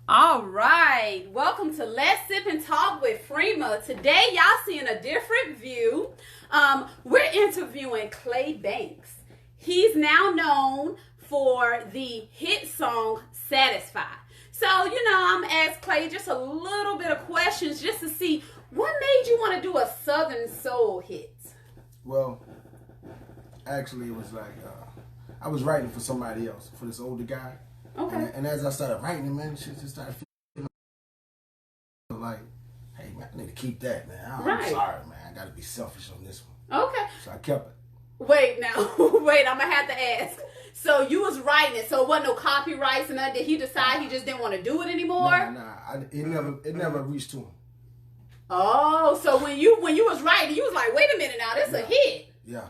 All right, welcome to Let's Sip and Talk with Freema. Today, y'all seeing a different view. We're interviewing Clay Banks. He's now known for the hit song Satisfied. So, I'm gonna ask Clay just a little bit of questions just to see what made you want to do a Southern Soul hit. Well, actually, it was like I was writing for somebody else, for this older guy. Okay. And as I started writing, man, shit just started feeling like, hey, man, I need to keep that, man. I'm sorry, man. I got to be selfish on this one. Okay. So I kept it. Wait, now, wait, I'm going to have to ask. So you was writing it, so it wasn't no copyrights and nothing. Did he decide he just didn't want to do it anymore? It never reached to him. Oh, so when you was writing, you was like, wait a minute now, this a hit. Yeah.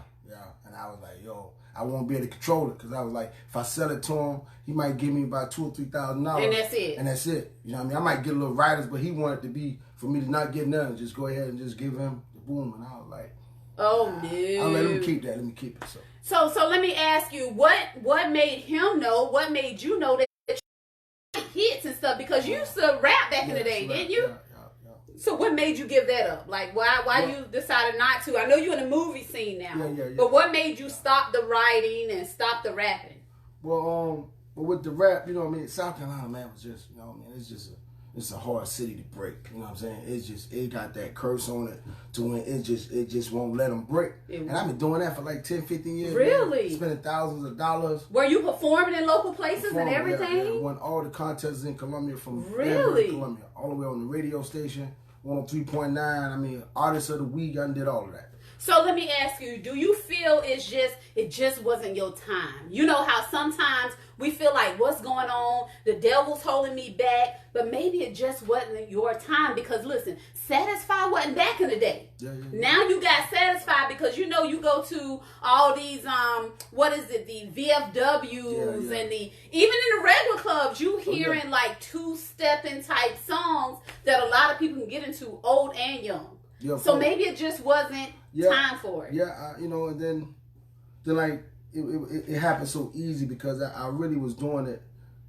And I was like, yo, I won't be able to control it because I was like, if I sell it to him, he might give me about $2,000 or $3,000. And that's it. And that's it. You know what I mean? I might get a little writers, but he wanted to be, for me to not get nothing, just go ahead and just give him the boom. And I was like, oh, no. I'll let him keep that. Let me keep it. So let me ask you, what made him know, what made you know that you hits and stuff? Because you used to rap back in the day, didn't you? Yeah. So what made you give that up? Like, why you decided not to? I know you're in the movie scene now. Yeah. But what made you stop the writing and stop the rapping? Well, with the rap, you know what I mean? South Carolina, man, was just, you know what I mean? It's a hard city to break. You know what I'm saying? It got that curse on it to when it just won't let them break. And I've been doing that for like 10, 15 years. Really? Man. Spending thousands of dollars. Were you performing in local places and everything? Yeah. Won all the contests in Columbia from really? Columbia, all the way on the radio station. 103.9. I mean, Artist of the Week. I did all of that. So let me ask you, do you feel it just wasn't your time? You know how sometimes we feel like what's going on, the devil's holding me back, but maybe it just wasn't your time because listen, Satisfied wasn't back in the day. Yeah. Now you got Satisfied because you go to all these the VFWs and even in the regular clubs you hearing like two-stepping type songs that a lot of people can get into, old and young. Yeah, so maybe it just wasn't time for it. Yeah, and then like it happened so easy because I really was doing it,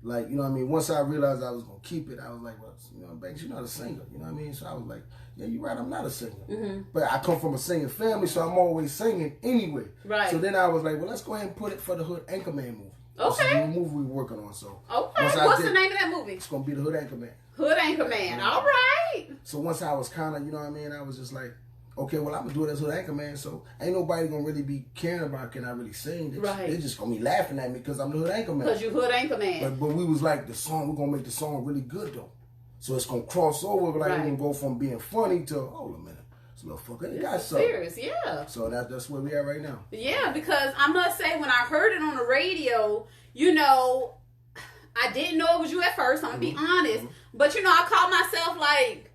like, you know what I mean. Once I realized I was gonna keep it, I was like, well, Banks, you're not a singer, you know what I mean. So I was like, yeah, you're right, I'm not a singer, but I come from a singing family, so I'm always singing anyway. Right. So then I was like, well, let's go ahead and put it for the Hood Anchorman movie. Okay. This is the movie we're working on. So what's the name of that movie? It's gonna be the Hood Anchorman. Hood Anchorman. All right. So once I was kind of, you know what I mean, I was just like, okay, well, I'm going to do it as Hood Anchorman, so ain't nobody going to really be caring about can I really sing. They're just going to be laughing at me because I'm the Hood Anchorman. Because you Hood Anchorman. But we was like, we're going to make the song really good, though. So it's going to cross over, like, it's going to go from being funny to, hold a minute, this little fucker, it got something. Serious, yeah. So that's where we are right now. Yeah, because I must say, when I heard it on the radio, I didn't know it was you at first, I'm going to be honest. But, I caught myself like,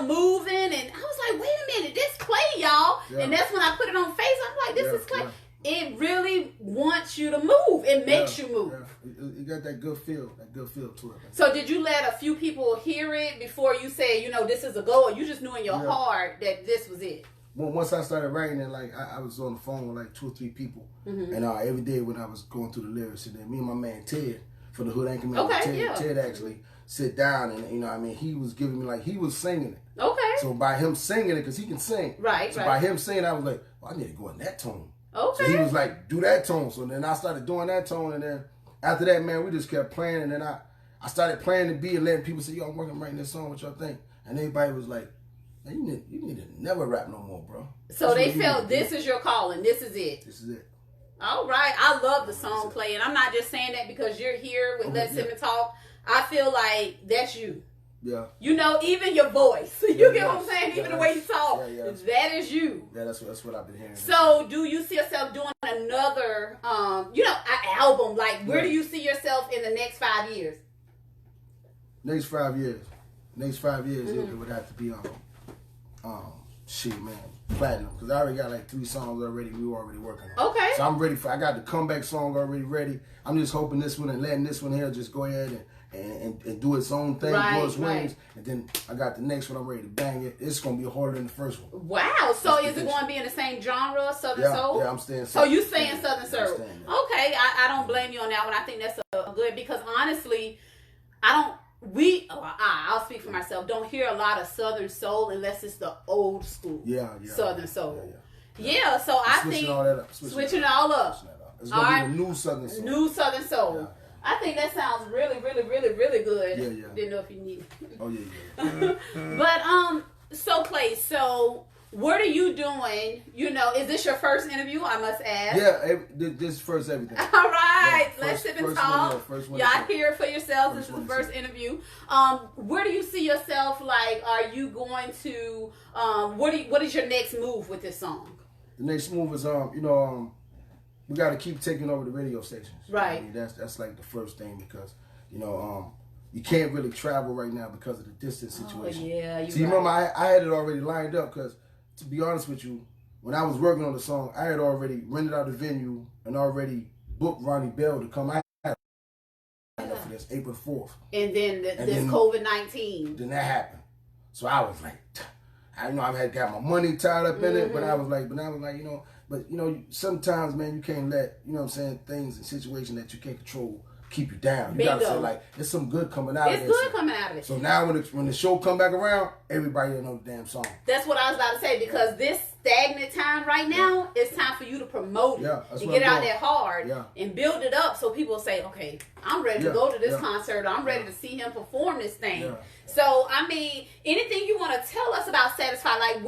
moving, and I was like, wait a minute, this Clay, y'all. Yeah. And that's when I put it on face. I'm like, this is Clay. Yeah. It really wants you to move. It makes you move. Yeah. It got that good feel to it. So did you let a few people hear it before you said, this is a go, or you just knew in your heart that this was it? Well, once I started writing it, like, I was on the phone with like 2 or 3 people. And every day when I was going through the lyrics, and then me and my man Ted, for the Hood Anchorman, Ted actually sit down and, he was giving me, like, he was singing it. Okay. So by him singing it, because he can sing. Right, by him singing, I was like, well, I need to go in that tone. Okay. So he was like, do that tone. So then I started doing that tone, and then after that, man, we just kept playing, and then I started playing the beat and letting people say, yo, I'm working writing this song, what y'all think? And everybody was like, man, you need to never rap no more, bro. So they felt this is your calling, this is it. This is it. All right. I love the song Clay, and I'm not just saying that because you're here with Let's Sip and Talk. I feel like that's you. Yeah. Even your voice. You get what I'm saying? Even the way you talk. That is you. Yeah, that's what I've been hearing. So do you see yourself doing another, an album? Like, where do you see yourself in the next 5 years? Next 5 years, it would have to be man, platinum, because I already got like 3 songs already. We were already working on. Okay. So I'm ready I got the comeback song already ready. I'm just hoping this one and letting this one here just go ahead and do its own thing, blow its wings, and then I got the next one. I'm ready to bang it. It's gonna be harder than the first one. Wow. So is it going to be in the same genre, Southern Soul? Yeah, I'm staying. So you staying Southern Soul? Okay, I don't blame you on that one. I think that's a good, because honestly, I I'll speak for myself, don't hear a lot of Southern soul unless it's the old school Southern soul. Yeah, so I think all that up. Switching it all up. It's gonna be the new Southern soul. New Southern soul. Yeah. I think that sounds really, really, really, really good. Yeah. Didn't know if you need it. Oh yeah. But so Clay, so what are you doing? You know, is this your first interview? I must ask. Yeah, this first everything. All right, Yeah, let's sip and talk. Y'all hear it for yourselves. This is the first interview. Where do you see yourself? Like, are you going to? What is your next move with this song? The next move is we got to keep taking over the radio stations. Right. I mean, that's like the first thing because you can't really travel right now because of the distance situation. Oh, yeah, you're so you remember I had it already lined up because, to be honest with you, when I was working on the song, I had already rented out the venue and already booked Ronnie Bell to come out for this April 4th. And then this COVID-19. Then that happened. So I was like, I had got my money tied up in it, but I was like, sometimes, man, you can't let, things and situations that you can't control keep you down. You gotta say, like, there's some good coming out of it. It's good coming out of it. So now when the show come back around, everybody will know the damn song. That's what I was about to say, because this stagnant time right now, it's time for you to promote it and get it out there hard and build it up so people say, okay, I'm ready to go to this concert. I'm ready to see him perform this thing. Yeah. So, I mean, anything you want to tell us about Satisfied? Like,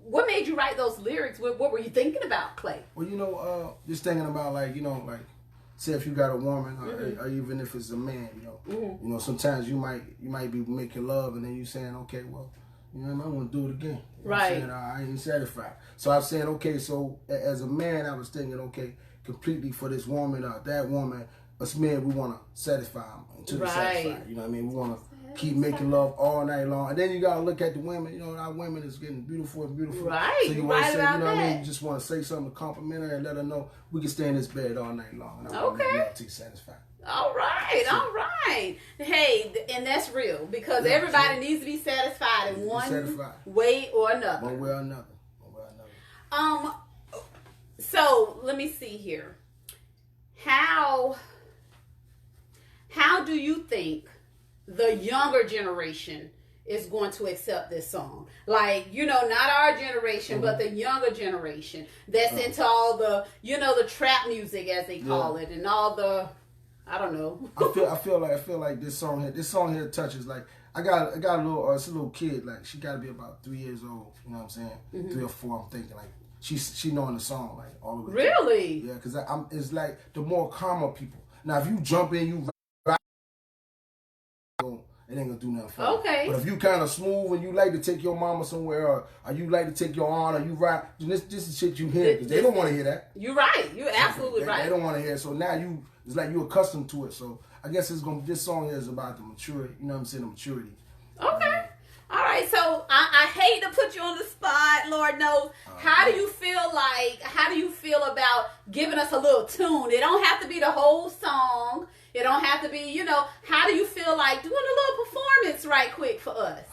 what made you write those lyrics? What were you thinking about, Clay? Well, just thinking about, say if you got a woman, or even if it's a man, sometimes you might be making love, and then you saying, okay, well, I want to do it again. Right. I ain't satisfied. So I'm saying, okay, so as a man, I was thinking, okay, completely for this woman or that woman, us men, we want to satisfy them until they're satisfied. You know what I mean? We want to keep making love all night long. And then you got to look at the women. Our women is getting beautiful and beautiful. Right. So you want to say, what I mean? You just want to say something to compliment her and let her know we can stay in this bed all night long. And I want to be satisfied. All right. Hey, and that's real because everybody needs to be satisfied in one way or another. One way or another. So let me see here. How do you think the younger generation is going to accept this song? Like, not our generation, but the younger generation that's into all the, the trap music as they call it, and all the, I don't know. I feel like this song here touches, like, I got a little kid, like, she got to be about 3 years old, you know what I'm saying? 3 or 4, I'm thinking, like, she knowing the song, like, all the way. Really? Yeah, because it's like the more calmer people. Now, if you jump in, you rap, it ain't gonna do nothing for you. Okay. But if you kind of smooth and you like to take your mama somewhere, or you like to take your aunt, or you rap, then this is shit you hear, because they don't want to hear that. You're right. You're absolutely right. They don't want to hear it. So now it's like you're accustomed to it. So I guess this song here is about the maturity. You know what I'm saying? The maturity. Okay. All right. So I hate to put you on the spot, Lord knows. How do you feel about giving us a little tune? It don't have to be the whole song. It don't have to be, how do you feel like doing a little performance right quick for us?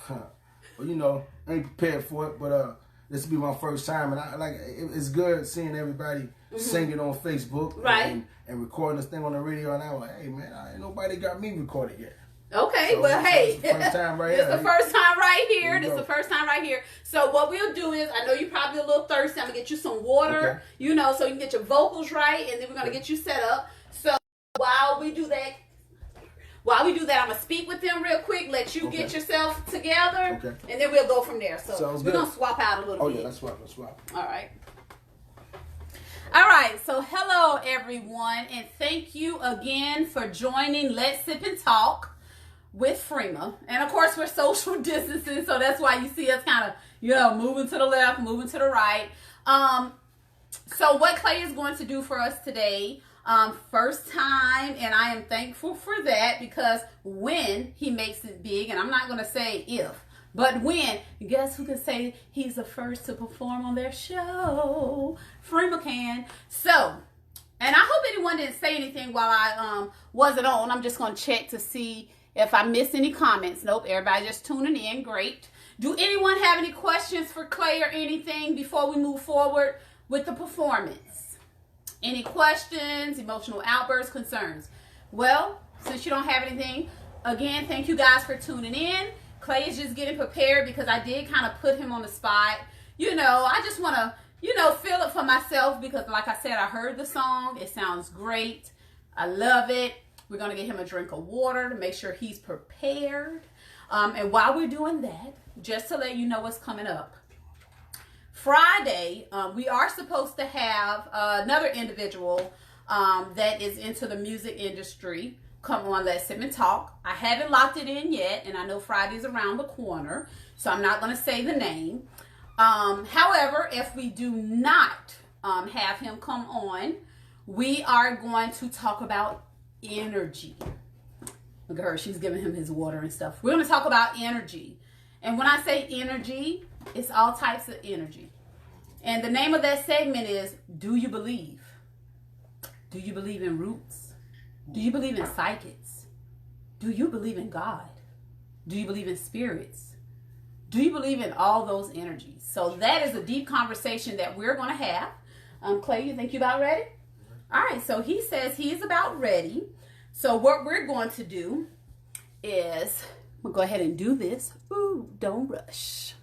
Well, I ain't prepared for it, but this will be my first time, and it's good seeing everybody singing on Facebook, and recording this thing on the radio, and I was like, hey man, ain't nobody got me recorded yet. Okay, so well, hey, it's the first time right here. It's the first time right here. This is the first time right here. So what we'll do is, I know you're probably a little thirsty. I'm gonna get you some water, so you can get your vocals right, and then we're gonna get you set up. So while we do that, I'm gonna speak with them real quick. Let you get yourself together, and then we'll go from there. So we're gonna swap out a little bit. Oh yeah, let's swap. All right. All right, so hello everyone, and thank you again for joining Let's Sip and Talk with Freema. And of course, we're social distancing, so that's why you see us kind of, moving to the left, moving to the right. So what Clay is going to do for us today, first time, and I am thankful for that, because when he makes it big, and I'm not going to say if, but when, guess who can say he's the first to perform on their show? Freema can. So, and I hope anyone didn't say anything while I wasn't on. I'm just going to check to see if I missed any comments. Nope, everybody just tuning in. Great. Do anyone have any questions for Clay or anything before we move forward with the performance? Any questions, emotional outbursts, concerns? Well, since you don't have anything, again, thank you guys for tuning in. Clay is just getting prepared because I did kind of put him on the spot. You know, I just want to, you know, feel it for myself because, like I said, I heard the song. It sounds great. I love it. We're going to get him a drink of water to make sure he's prepared. And while we're doing that, just to let you know what's coming up. Friday, we are supposed to have another individual that is into the music industry come on Let's Sip and Talk. I haven't locked it in yet, and I know Friday's around the corner, so I'm not going to say the name. However, if we do not have him come on, we are going to talk about energy. Look at her, she's giving him his water and stuff. We're going to talk about energy. And when I say energy, it's all types of energy. And the name of that segment is, Do You Believe? Do you believe in roots? Do you believe in psychics? Do you believe in God? Do you believe in spirits? Do you believe in all those energies? So that is a deep conversation that we're going to have. Clay, you think you're about ready? All right, so he says he's about ready. So what we're going to do is, we'll go ahead and do this. Ooh, don't rush.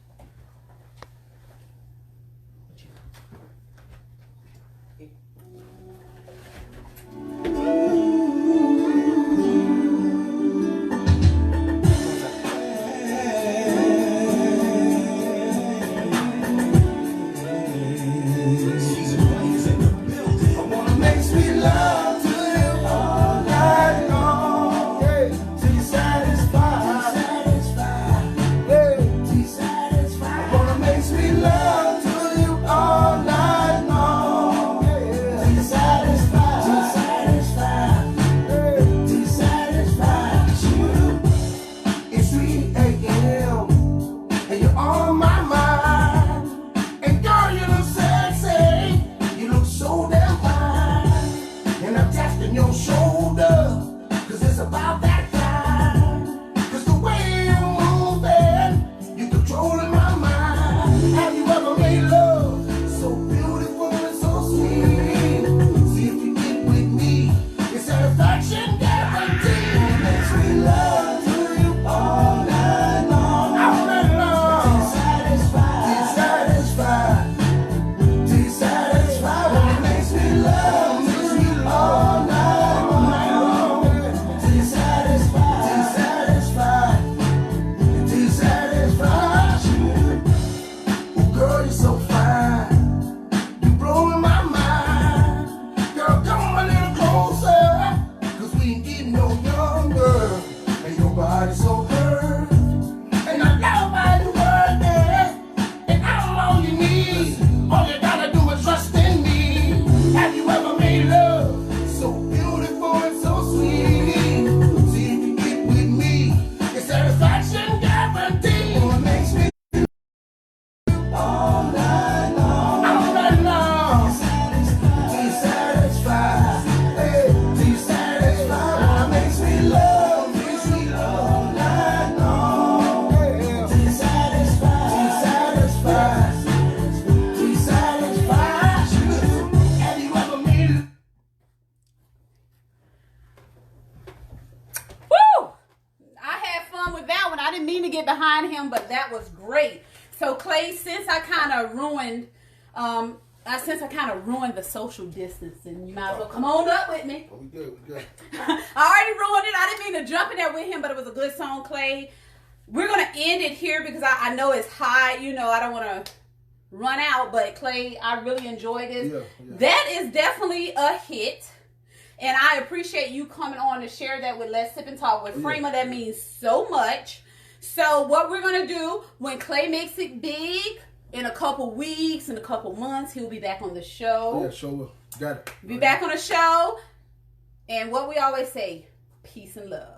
Behind him, but that was great. So Clay, since I kind of ruined the social distancing, you might as well come on up with me. Oh, we good. I already ruined it. I didn't mean to jump in there with him, but it was a good song, Clay. We're gonna end it here because I know it's high. You know, I don't want to run out, but Clay, I really enjoyed this. Yeah. That is definitely a hit. And I appreciate you coming on to share that with Let's Sip and Talk with Freema. That means so much. So what we're going to do, when Clay makes it big, in a couple weeks, in a couple months, he'll be back on the show. Yeah, sure will. Got it. Be back on the show. And what we always say, peace and love.